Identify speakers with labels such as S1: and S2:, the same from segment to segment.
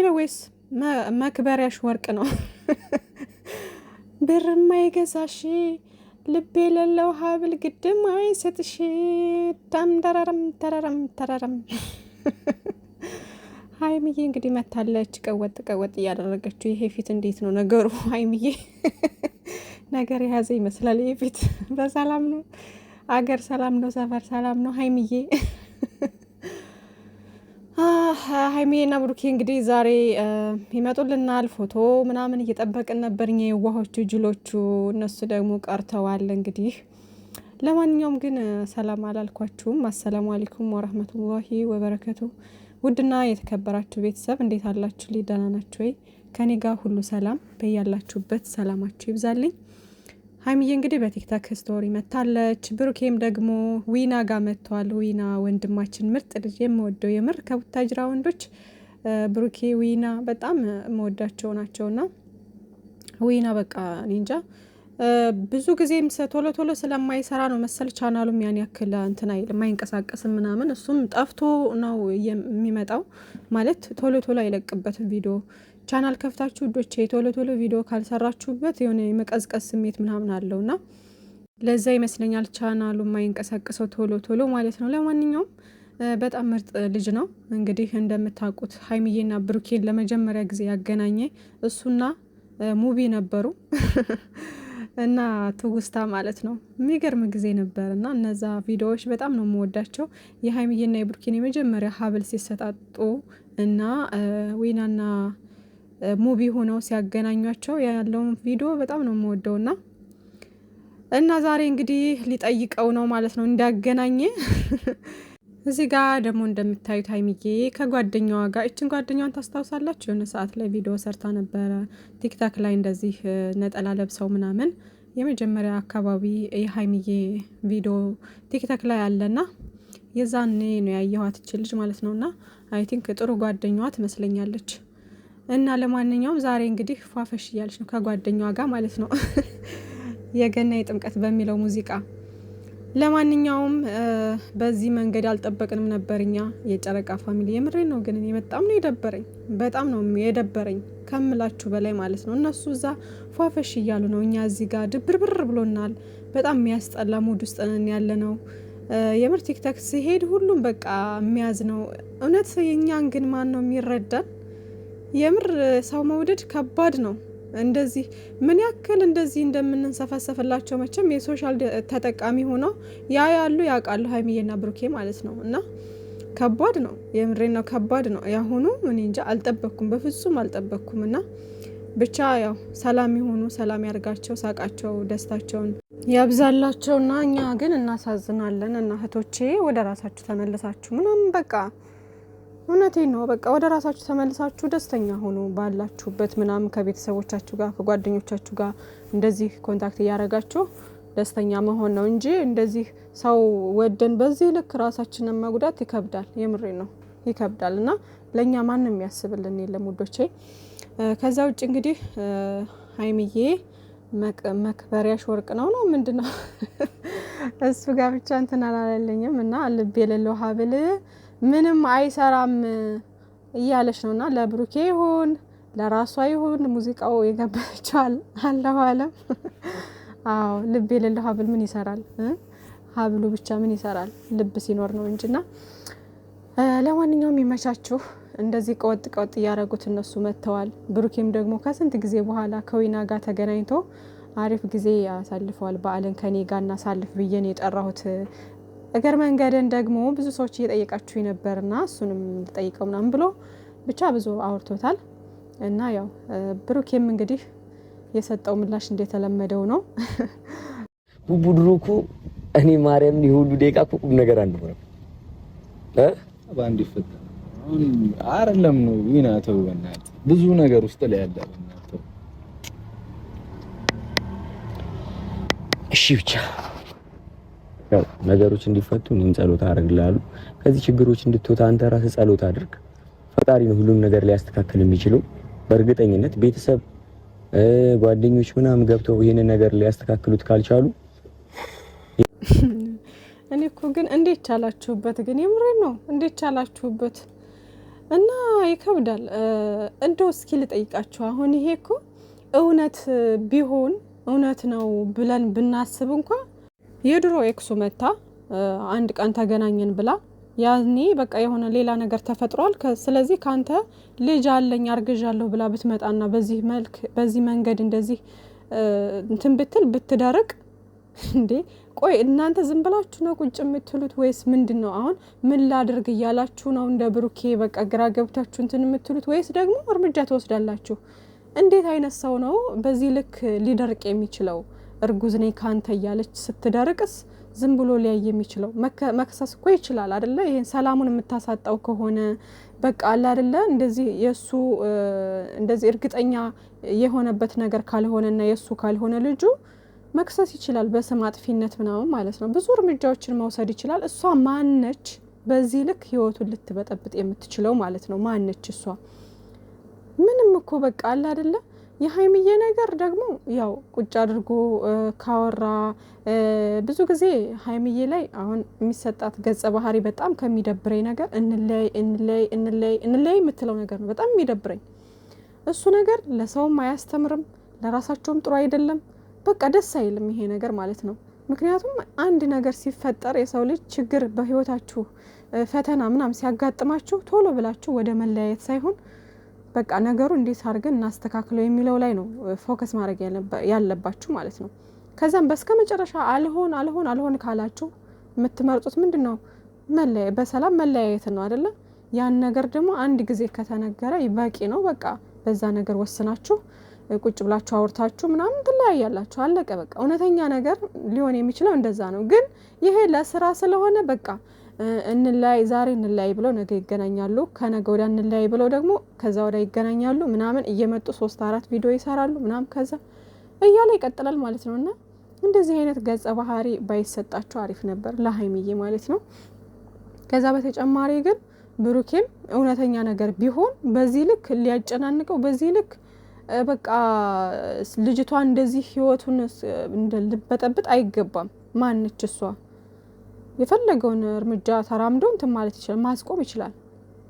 S1: የሚለው ወይስ መክበሪያሽ ወርቅ ነው? ብር የማይገዛሽ ልብ የሌለው ሀብል ግድም አይሰጥሽ። ዳም ደረረም ተረረም ተረረም። ሀይሚዬ እንግዲህ መታለች። ቀወጥ ቀወጥ እያደረገችው። ይሄ ፊት እንዴት ነው ነገሩ? ሀይሚዬ ነገር የያዘ ይመስላል። ይሄ ፊት በሰላም ነው? አገር ሰላም ነው? ሰፈር ሰላም ነው? ሀይሚዬ ሀይሚዬና ብሩኬ እንግዲህ ዛሬ ይመጡልናል። ፎቶ ምናምን እየጠበቅን ነበር እኛ የዋሆቹ ጅሎቹ። እነሱ ደግሞ ቀርተዋል። እንግዲህ ለማንኛውም ግን ሰላም አላልኳችሁም። አሰላሙ አለይኩም ወረህመቱላሂ ወበረከቱ። ውድና የተከበራችሁ ቤተሰብ እንዴት አላችሁ? ደህና ናችሁ ወይ? ከኔ ጋር ሁሉ ሰላም። በያላችሁበት ሰላማችሁ ይብዛልኝ። ሀይሚዬ እንግዲህ በቲክታክ ስቶሪ መታለች። ብሩኬም ደግሞ ዊና ጋር መጥቷል። ዊና ወንድማችን ምርጥ ልጅ የምወደው የምር ከቡታጅራ ወንዶች ብሩኬ ዊና በጣም የምወዳቸው ናቸውና ዊና በቃ እንጃ ብዙ ጊዜም ቶሎ ቶሎ ስለማይሰራ ነው መሰል ቻናሉም ያን ያክል እንትን አይልም አይንቀሳቀስም ምናምን። እሱም ጠፍቶ ነው የሚመጣው ማለት ቶሎ ቶሎ አይለቅበትም ቪዲዮ። ቻናል ከፍታችሁ ውዶቼ ቶሎ ቶሎ ቪዲዮ ካልሰራችሁበት የሆነ የመቀዝቀዝ ስሜት ምናምን አለውና ለዛ ይመስለኛል ቻናሉ የማይንቀሳቀሰው ቶሎ ቶሎ ማለት ነው። ለማንኛውም በጣም ምርጥ ልጅ ነው። እንግዲህ እንደምታውቁት ሀይሚዬና ብሩኬን ለመጀመሪያ ጊዜ ያገናኘ እሱና ሙቢ ነበሩ እና ትውስታ ማለት ነው። የሚገርም ጊዜ ነበር እና እነዛ ቪዲዮዎች በጣም ነው የምወዳቸው። የሀይሚዬና የብሩኬን የመጀመሪያ ሀብል ሲሰጣጡ እና ዊናና ሙቢ ሆነው ሲያገናኟቸው ያለውን ቪዲዮ በጣም ነው የምወደው እና ዛሬ እንግዲህ ሊጠይቀው ነው ማለት ነው እንዳገናኘ። እዚህ ጋር ደግሞ እንደምታዩት ሀይሚዬ ከጓደኛዋ ጋር እችን ጓደኛዋን ታስታውሳላችሁ? የሆነ ሰዓት ላይ ቪዲዮ ሰርታ ነበረ ቲክታክ ላይ እንደዚህ ነጠላ ለብሰው ምናምን የመጀመሪያ አካባቢ የሀይሚዬ ቪዲዮ ቲክታክ ላይ አለና የዛኔ ነው ያየኋት እች ልጅ ማለት ነውና አይ ቲንክ ጥሩ ጓደኛዋ ትመስለኛለች። እና ለማንኛውም ዛሬ እንግዲህ ፏፈሽ እያለች ነው ከጓደኛዋ ጋር ማለት ነው የገና የጥምቀት በሚለው ሙዚቃ። ለማንኛውም በዚህ መንገድ አልጠበቅንም ነበር እኛ የጨረቃ ፋሚሊ። የምሬን ነው ግን እኔ በጣም ነው የደበረኝ፣ በጣም ነው የደበረኝ ከምላችሁ በላይ ማለት ነው። እነሱ እዛ ፏፈሽ እያሉ ነው፣ እኛ እዚህ ጋር ድብርብር ብሎናል። በጣም የሚያስጠላ ሙድ ውስጥ ነን ያለ ነው። የምር ቲክታክ ሲሄድ ሁሉም በቃ የሚያዝ ነው እውነት። የእኛን ግን ማን ነው የሚረዳን? የምር ሰው መውደድ ከባድ ነው። እንደዚህ ምን ያክል እንደዚህ እንደምንሰፈሰፍላቸው መቼም የሶሻል ተጠቃሚ ሆነው ያሉ ያውቃሉ ሀይሚዬና ብሩኬ ማለት ነው። እና ከባድ ነው፣ የምሬ ነው ከባድ ነው። ያሁኑ እኔ እንጃ አልጠበቅኩም፣ በፍጹም አልጠበቅኩም። እና ብቻ ያው ሰላም የሆኑ ሰላም ያርጋቸው፣ ሳቃቸው ደስታቸውን ያብዛላቸውና እኛ ግን እናሳዝናለን። እና እህቶቼ ወደ ራሳችሁ ተመልሳችሁ ምናምን በቃ እውነቴን ነው በቃ ወደ ራሳችሁ ተመልሳችሁ ደስተኛ ሆኑ ባላችሁበት ምናምን ከቤተሰቦቻችሁ ጋር ከጓደኞቻችሁ ጋር እንደዚህ ኮንታክት እያደረጋችሁ ደስተኛ መሆን ነው እንጂ እንደዚህ ሰው ወደን በዚህ ልክ ራሳችንን መጉዳት ይከብዳል። የምሬ ነው ይከብዳል። እና ለእኛ ማንም ያስብልን የለም ውዶቼ። ከዛ ውጭ እንግዲህ ሀይሚዬ መክበሪያሽ ወርቅ ነው ምንድነው እሱ ጋር ብቻ እንትን አላለኝም እና ልብ የሌለው ሀብል ምንም አይሰራም እያለች ነውና ለብሩኬ ይሁን ለራሷ ይሁን ሙዚቃው የገባችዋል አለው አለም። አዎ ልብ የሌለው ሀብል ምን ይሰራል? ሀብሉ ብቻ ምን ይሰራል? ልብ ሲኖር ነው እንጂና ለማንኛውም ይመቻችሁ። እንደዚህ ቀወጥ ቀወጥ እያደረጉት እነሱ መጥተዋል። ብሩኬም ደግሞ ከስንት ጊዜ በኋላ ከዊና ጋር ተገናኝቶ አሪፍ ጊዜ ያሳልፈዋል። በዓልን ከኔ ጋር እናሳልፍ ብዬ ነው የጠራሁት። እግር መንገድን ደግሞ ብዙ ሰዎች እየጠየቃችሁ ነበርና እሱንም ልጠይቀው ምናምን ብሎ ብቻ ብዙ አውርቶታል። እና ያው ብሩኬም እንግዲህ የሰጠው ምላሽ እንደተለመደው ነው።
S2: ቡቡ ድሮ እኮ እኔ ማርያምን የሁሉ ደቂቃ እኮ ቁም ነገር አንደበረ
S3: ባንድ ይፈታ አይደለም ነው ዊና ተው በእናትህ ብዙ ነገር ውስጥ ላይ ያለ በእናትህ
S2: እሺ ብቻ ነገሮች እንዲፈቱ እኔም ጸሎት አደርግልሃለሁ። ከዚህ ችግሮች እንድትወጣ አንተ ራስህ ጸሎት አድርግ። ፈጣሪ ነው ሁሉም ነገር ሊያስተካክል የሚችለው። በእርግጠኝነት ቤተሰብ ጓደኞች ምናምን ገብተው ይሄንን ነገር ሊያስተካክሉት ካልቻሉ
S1: እኔ እኮ ግን እንዴት ቻላችሁበት? ግን የምሬን ነው እንዴት ቻላችሁበት? እና ይከብዳል። እንደው እስኪ ልጠይቃችሁ፣ አሁን ይሄ እኮ እውነት ቢሆን እውነት ነው ብለን ብናስብ እንኳ የድሮ ኤክሱ መታ አንድ ቀን ተገናኘን ብላ ያኔ በቃ የሆነ ሌላ ነገር ተፈጥሯል፣ ስለዚህ ካንተ ልጅ አለኝ አርግዣለሁ ብላ ብትመጣና በዚህ መልክ በዚህ መንገድ እንደዚህ እንትን ብትል ብትደርቅ እንዴ ቆይ እናንተ ዝም ብላችሁ ነው ቁጭ የምትሉት ወይስ ምንድነው? አሁን ምን ላድርግ እያላችሁ ነው እንደ ብሩኬ በቃ ግራ ገብታችሁ እንትን የምትሉት ወይስ ደግሞ እርምጃ ትወስዳላችሁ? እንዴት አይነት ሰው ነው በዚህ ልክ ሊደርቅ የሚችለው? እርጉዝ ነኝ ካንተ እያለች ስትደርቅስ ዝም ብሎ ሊያይ የሚችለው? መክሰስ እኮ ይችላል አይደለ? ይሄን ሰላሙን የምታሳጣው ከሆነ በቃ አለ አይደለ? እንደዚህ የሱ እንደዚህ እርግጠኛ የሆነበት ነገር ካልሆነና የሱ ካልሆነ ልጁ መክሰስ ይችላል፣ በስም አጥፊነት ምናምን ማለት ነው። ብዙ እርምጃዎችን መውሰድ ይችላል። እሷ ማነች በዚህ ልክ ህይወቱን ልትበጠብጥ የምትችለው ማለት ነው? ማነች እሷ? ምንም እኮ በቃ አለ አይደለ? የሀይሚዬ ነገር ደግሞ ያው ቁጭ አድርጎ ካወራ ብዙ ጊዜ ሀይሚዬ ላይ አሁን የሚሰጣት ገጸ ባህሪ በጣም ከሚደብረኝ ነገር እንለይ የምትለው ነገር ነው በጣም የሚደብረኝ። እሱ ነገር ለሰውም አያስተምርም፣ ለራሳቸውም ጥሩ አይደለም። በቃ ደስ አይልም ይሄ ነገር ማለት ነው። ምክንያቱም አንድ ነገር ሲፈጠር የሰው ልጅ ችግር በህይወታችሁ ፈተና ምናምን ሲያጋጥማችሁ ቶሎ ብላችሁ ወደ መለያየት ሳይሆን በቃ ነገሩ እንዴት አድርገን እናስተካክለው የሚለው ላይ ነው ፎከስ ማድረግ ያለባችሁ ማለት ነው። ከዛም በስከ መጨረሻ አልሆን ካላችሁ የምትመርጡት ምንድነው? በሰላም መለያየት ነው አይደለ? ያን ነገር ደግሞ አንድ ጊዜ ከተነገረ በቂ ነው። በቃ በዛ ነገር ወስናችሁ ቁጭ ብላችሁ አውርታችሁ ምናምን ትለያያላችሁ። አለቀ በቃ። እውነተኛ ነገር ሊሆን የሚችለው እንደዛ ነው። ግን ይሄ ለስራ ስለሆነ በቃ እንለያይ ዛሬ እንለያይ ብለው ነገ ይገናኛሉ፣ ከነገ ወዲያ እንለያይ ብለው ደግሞ ከዛ ወዲያ ይገናኛሉ ምናምን እየመጡ 3-4 ቪዲዮ ይሰራሉ ምናምን ከዛ እያለ ይቀጥላል ማለት ነውና እንደዚህ አይነት ገጸ ባህሪ ባይሰጣቸው አሪፍ ነበር ለሀይሚዬ ማለት ነው። ከዛ በተጨማሪ ግን ብሩኬም እውነተኛ ነገር ቢሆን በዚህ ልክ ሊያጨናንቀው በዚህ ልክ በቃ ልጅቷን እንደዚህ ህይወቱን ልበጠብጥ አይገባም። ማንች እሷ? የፈለገውን እርምጃ ተራምዶ እንትን ማለት ይችላል፣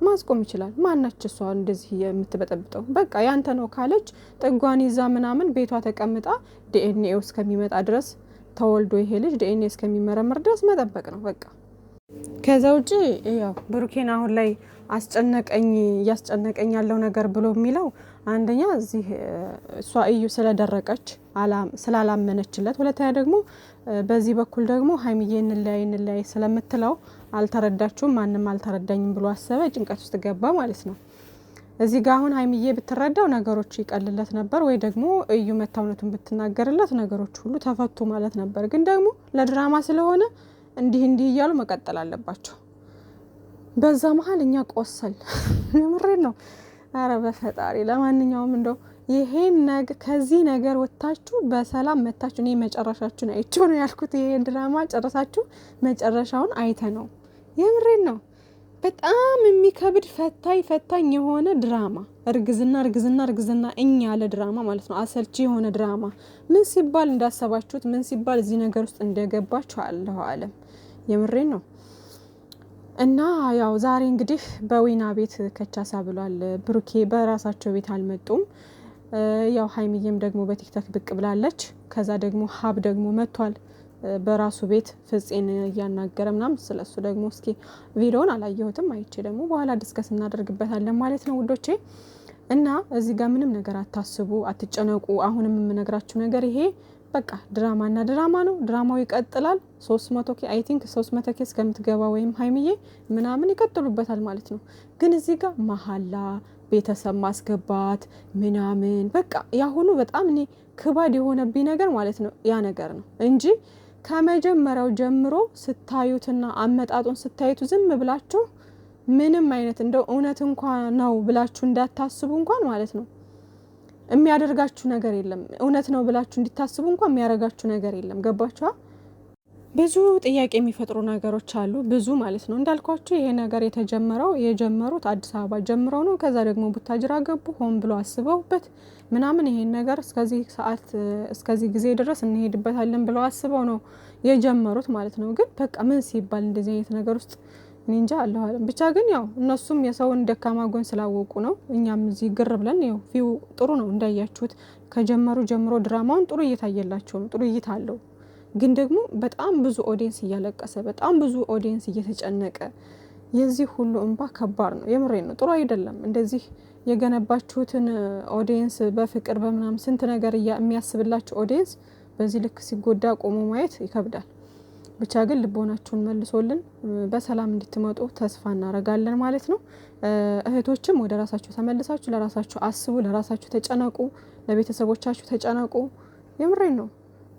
S1: ማስቆም ይችላል። ማናች እሷ እንደዚህ የምትበጠብጠው? በቃ ያንተ ነው ካለች ጥጓን ይዛ ምናምን ቤቷ ተቀምጣ ዲኤንኤ እስከሚመጣ ድረስ ተወልዶ ይሄ ልጅ ዲኤንኤ እስከሚመረመር ድረስ መጠበቅ ነው በቃ። ከዛ ውጪ ያው ብሩኬን አሁን ላይ እያስጨነቀኝ ያለው ነገር ብሎ የሚለው አንደኛ እዚህ እሷ እዩ ስለደረቀች ስላላመነችለት፣ ሁለተኛ ደግሞ በዚህ በኩል ደግሞ ሀይሚዬ እንለያይ ስለምትለው አልተረዳችሁም፣ ማንም አልተረዳኝም ብሎ አሰበ፣ ጭንቀት ውስጥ ገባ ማለት ነው። እዚህ ጋር አሁን ሀይሚዬ ብትረዳው ነገሮች ይቀልለት ነበር፣ ወይ ደግሞ እዩ መታውነቱን ብትናገርለት ነገሮች ሁሉ ተፈቱ ማለት ነበር። ግን ደግሞ ለድራማ ስለሆነ እንዲህ እያሉ መቀጠል አለባቸው። በዛ መሀል እኛ ቆሰል የምሬን ነው። አረ በፈጣሪ ለማንኛውም እንደው ይሄን ከዚህ ነገር ወጥታችሁ በሰላም መታችሁ እኔ መጨረሻችሁን አይቼው ነው ያልኩት። ይሄን ድራማ ጨረሳችሁ መጨረሻውን አይተ ነው። የምሬን ነው። በጣም የሚከብድ ፈታኝ የሆነ ድራማ እርግዝና እኛ ያለ ድራማ ማለት ነው። አሰልቺ የሆነ ድራማ ምን ሲባል እንዳሰባችሁት ምን ሲባል እዚህ ነገር ውስጥ እንደገባችሁ አለሁ አለም። የምሬን ነው። እና ያው ዛሬ እንግዲህ በዊና ቤት ከቻሳ ብሏል ብሩኬ። በራሳቸው ቤት አልመጡም። ያው ሀይሚዬም ደግሞ በቲክቶክ ብቅ ብላለች። ከዛ ደግሞ ሀብ ደግሞ መጥቷል በራሱ ቤት ፍፄን እያናገረ ምናምን። ስለሱ ደግሞ እስኪ ቪዲዮውን አላየሁትም፣ አይቼ ደግሞ በኋላ ዲስከስ እናደርግበታለን ማለት ነው ውዶቼ። እና እዚህ ጋር ምንም ነገር አታስቡ፣ አትጨነቁ። አሁንም የምነግራችሁ ነገር ይሄ በቃ ድራማና ድራማ ነው። ድራማው ይቀጥላል። 300K አይ ቲንክ 300K እስከምትገባ ወይም ሀይሚዬ ምናምን ይቀጥሉበታል ማለት ነው። ግን እዚህ ጋር መሀላ ቤተሰብ ማስገባት ምናምን በቃ ያሁኑ በጣም እኔ ክባድ የሆነብኝ ነገር ማለት ነው ያ ነገር ነው እንጂ ከመጀመሪያው ጀምሮ ስታዩትና አመጣጡን ስታዩት ዝም ብላችሁ ምንም አይነት እንደው እውነት እንኳን ነው ብላችሁ እንዳታስቡ እንኳን ማለት ነው የሚያደርጋችሁ ነገር የለም። እውነት ነው ብላችሁ እንዲታስቡ እንኳን የሚያደርጋችሁ ነገር የለም። ገባችኋ? ብዙ ጥያቄ የሚፈጥሩ ነገሮች አሉ፣ ብዙ ማለት ነው። እንዳልኳችሁ ይሄ ነገር የጀመሩት አዲስ አበባ ጀምረው ነው። ከዛ ደግሞ ቡታጅራ ገቡ፣ ሆን ብሎ አስበውበት ምናምን ይሄን ነገር እስከዚህ ሰዓት እስከዚህ ጊዜ ድረስ እንሄድበታለን ብለው አስበው ነው የጀመሩት ማለት ነው። ግን በቃ ምን ሲባል እንደዚህ አይነት ነገር ውስጥ እንጃ አለው አይደል። ብቻ ግን ያው እነሱም የሰውን ደካማ ጎን ስላወቁ ነው። እኛም እዚህ ግር ብለን ያው ፊው ጥሩ ነው እንዳያችሁት ከጀመሩ ጀምሮ ድራማውን ጥሩ እየታየላቸው ነው። ጥሩ እይታ አለው። ግን ደግሞ በጣም ብዙ ኦዲየንስ እያለቀሰ በጣም ብዙ ኦዲየንስ እየተጨነቀ የዚህ ሁሉ እንባ ከባድ ነው። የምሬን ነው። ጥሩ አይደለም። እንደዚህ የገነባችሁትን ኦዲየንስ በፍቅር በምናም ስንት ነገር የሚያስብላችሁ ኦዲየንስ በዚህ ልክ ሲጎዳ ቆሞ ማየት ይከብዳል። ብቻ ግን ልቦናችሁን መልሶልን በሰላም እንድትመጡ ተስፋ እናደርጋለን ማለት ነው። እህቶችም ወደ ራሳችሁ ተመልሳችሁ ለራሳችሁ አስቡ፣ ለራሳችሁ ተጨነቁ፣ ለቤተሰቦቻችሁ ተጨነቁ። የምሬን ነው።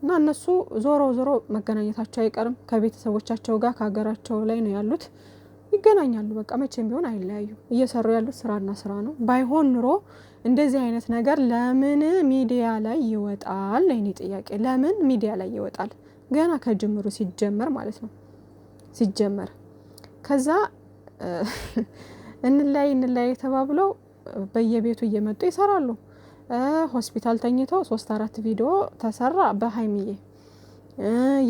S1: እና እነሱ ዞሮ መገናኘታቸው አይቀርም ከቤተሰቦቻቸው ጋር ከሀገራቸው ላይ ነው ያሉት። ይገናኛሉ። በቃ መቼም ቢሆን አይለያዩ። እየሰሩ ያሉት ስራና ስራ ነው። ባይሆን ኑሮ እንደዚህ አይነት ነገር ለምን ሚዲያ ላይ ይወጣል? የኔ ጥያቄ ለምን ሚዲያ ላይ ይወጣል? ገና ከጅምሩ ሲጀመር ማለት ነው። ሲጀመር ከዛ እንላይ ተባብለው በየቤቱ እየመጡ ይሰራሉ። ሆስፒታል ተኝተው 3-4 ቪዲዮ ተሰራ በሀይሚዬ።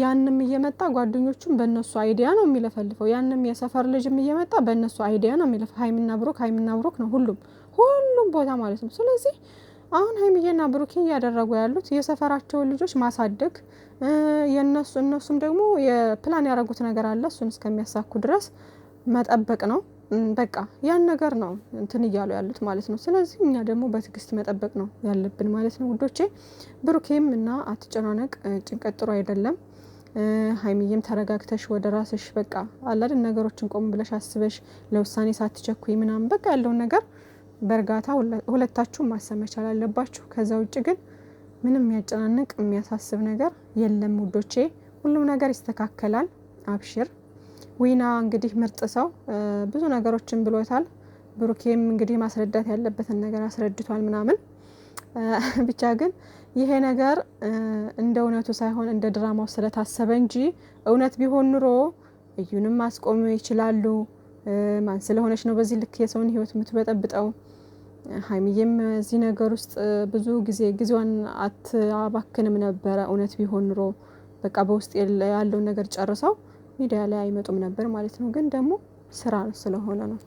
S1: ያንም እየመጣ ጓደኞቹም በእነሱ አይዲያ ነው የሚለፈልፈው። ያንም የሰፈር ልጅም እየመጣ በእነሱ አይዲያ ነው የሚለፈልፈው። ሀይሚና ብሩክ ነው ሁሉም ቦታ ማለት ነው። ስለዚህ አሁን ሀይሚዬና ብሩክ እያደረጉ ያሉት የሰፈራቸውን ልጆች ማሳደግ እነሱም ደግሞ የፕላን ያደረጉት ነገር አለ። እሱን እስከሚያሳኩ ድረስ መጠበቅ ነው። በቃ ያን ነገር ነው እንትን እያሉ ያሉት ማለት ነው። ስለዚህ እኛ ደግሞ በትዕግስት መጠበቅ ነው ያለብን ማለት ነው ውዶቼ። ብሩኬም እና አትጨናነቅ፣ ጭንቀት ጥሩ አይደለም። ሀይሚዬም ተረጋግተሽ ወደ ራስሽ በቃ አላደን ነገሮችን ቆም ብለሽ አስበሽ ለውሳኔ ሳትቸኩይ ምናምን በቃ ያለውን ነገር በእርጋታ ሁለታችሁም ማሰብ መቻል አለባችሁ። ከዛ ውጭ ግን ምንም የሚያጨናንቅ የሚያሳስብ ነገር የለም ውዶቼ። ሁሉም ነገር ይስተካከላል። አብሽር። ዊና እንግዲህ ምርጥ ሰው ብዙ ነገሮችን ብሎታል። ብሩኬም እንግዲህ ማስረዳት ያለበትን ነገር አስረድቷል ምናምን። ብቻ ግን ይሄ ነገር እንደ እውነቱ ሳይሆን እንደ ድራማው ስለታሰበ እንጂ እውነት ቢሆን ኑሮ እዩንም ማስቆም ይችላሉ። ማን ስለሆነች ነው በዚህ ልክ የሰውን ህይወት የምትበጠብጠው? ሀይሚዬም እዚህ ነገር ውስጥ ብዙ ጊዜዋን አትባክንም ነበረ። እውነት ቢሆን ኑሮ በቃ በውስጥ ያለውን ነገር ጨርሰው ሚዲያ ላይ አይመጡም ነበር ማለት ነው። ግን ደግሞ ስራ ስለሆነ ነው።